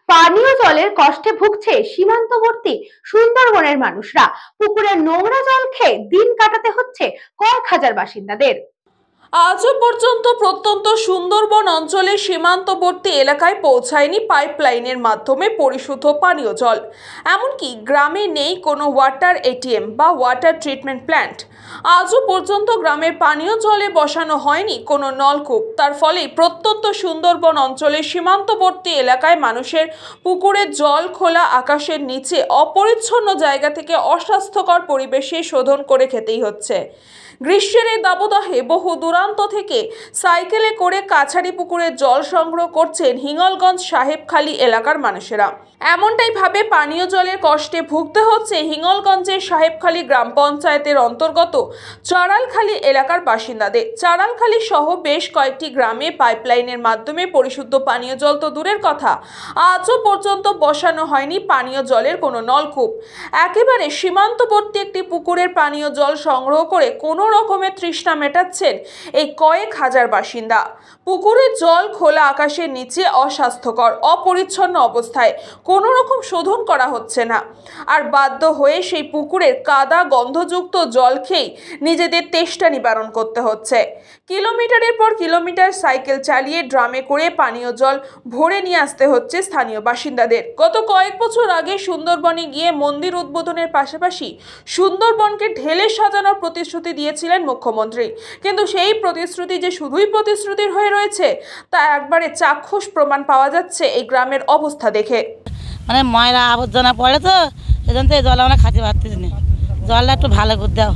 পানীয় জলের কষ্টে ভুগছে সীমান্তবর্তী সুন্দরবনের মানুষরা। পুকুরের নোংরা জল খেয়ে দিন কাটাতে হচ্ছে কয়েক হাজার বাসিন্দাদের। আজও পর্যন্ত প্রত্যন্ত সুন্দরবন অঞ্চলের সীমান্তবর্তী এলাকায় পৌঁছায়নি পাইপলাইনের মাধ্যমে পরিশুদ্ধ পানীয় জল। এমনকি গ্রামে নেই কোনো ওয়াটার এটিএম বা ওয়াটার ট্রিটমেন্ট প্ল্যান্ট। আজও পর্যন্ত গ্রামের পানীয় জলে বসানো হয়নি কোনো নলকূপ। তার ফলে প্রত্যন্ত সুন্দরবন অঞ্চলের সীমান্তবর্তী এলাকায় মানুষের পুকুরের জল খোলা আকাশের নিচে অপরিচ্ছন্ন জায়গা থেকে অস্বাস্থ্যকর পরিবেশে শোধন করে খেতেই হচ্ছে। গ্রীষ্মের এই দাবদাহে বহু দূরান্ত থেকে সাইকেলে করে কাছারি পুকুরের জল সংগ্রহ করছেন হিঙ্গলগঞ্জ সাহেবখালী এলাকার মানুষেরা। এমনটাই ভাবে পানীয় জলের কষ্টে ভুগতে হচ্ছে হিঙ্গলগঞ্জের সাহেবখালী গ্রাম পঞ্চায়েতের অন্তর্গত চারালখালী এলাকার বাসিন্দাদের। চারালখালী সহ বেশ কয়েকটি গ্রামে পাইপলাইনের মাধ্যমে পরিশুদ্ধ পানীয় জল তো দূরের কথা, আজও পর্যন্ত বসানো হয়নি পানীয় জলের কোনো নলকূপ। একেবারে সীমান্তবর্তী একটি পুকুরের পানীয় জল সংগ্রহ করে কোনো রকমের তৃষ্ণা মেটাচ্ছেন এই কয়েক হাজার বাসিন্দা। পুকুরের জল খোলা আকাশের নিচে অস্বাস্থ্যকর অপরিচ্ছন্ন অবস্থায় কোনো রকম শোধন করা হচ্ছে না, আর বাধ্য হয়ে সেই পুকুরের কাদা গন্ধযুক্ত জল খেয়েই নিজেদের তেষ্টা নিবারণ করতে হচ্ছে। কিলোমিটারের পর কিলোমিটার সাইকেল চালিয়ে ড্রামে করে পানীয় জল ভরে নিয়ে আসতে হচ্ছে স্থানীয় বাসিন্দাদের। গত কয়েক বছর আগে সুন্দরবনে গিয়ে মন্দির উদ্বোধনের পাশাপাশি সুন্দরবনকে ঢেলে সাজানোর প্রতিশ্রুতি দিয়েছিলেন মুখ্যমন্ত্রী, কিন্তু সেই প্রতিশ্রুতি যে শুধুই প্রতিশ্রুতির হয়ে রয়েছে তা একবারে চাক্ষুষ প্রমাণ পাওয়া যাচ্ছে এই গ্রামের অবস্থা দেখে। মানে ময়লা আবর্জনা পড়ে তো সেজন্য এই জল আমরা খাতে পারতেছি না। জলটা একটু ভালো করে দাও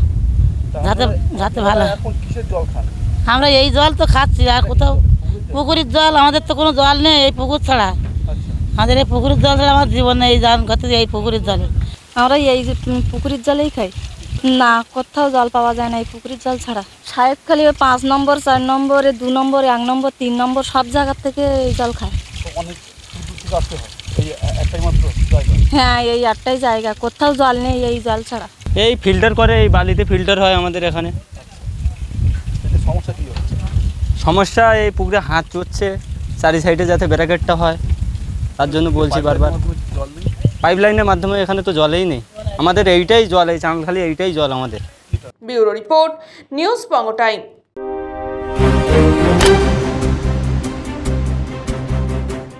যাতে যাতে ভালো। আমরা এই জল তো খাচ্ছি, আর কোথাও পুকুরের জল, আমাদের তো কোনো জল নেই এই পুকুর ছাড়া। আমাদের এই পুকুরের জল ছাড়া আমার জীবন নেই, জান কত এই পুকুরের জলে আমরা এই যে পুকুরের জলেই খাই না, কোথাও জল পাওয়া যায় না এই পুকুরের জল ছাড়া। সাহেবখালী 5 নম্বর 4 নম্বর 2 নম্বর 1 নম্বর 3 নম্বর সব জায়গা থেকে এই জল খায়। হ্যাঁ, এই একটাই জায়গা, কোথাও জল নেই এই জল ছাড়া। এই ফিল্টার করে, এই বালিতে ফিল্টার হয় আমাদের এখানে। সমস্যা এই পুকুরে হাত চড়ছে, চারি সাইডে যাতে ব্র্যাকেটটা হয় তার জন্য বলছি বারবার। পাইপলাইনের মাধ্যমে এখানে তো জলেই নেই, আমাদের এইটাই জল, এই চাঁদখালি এইটাই জল আমাদের। ব্যুরো রিপোর্ট, নিউজ বঙ্গ টাইম।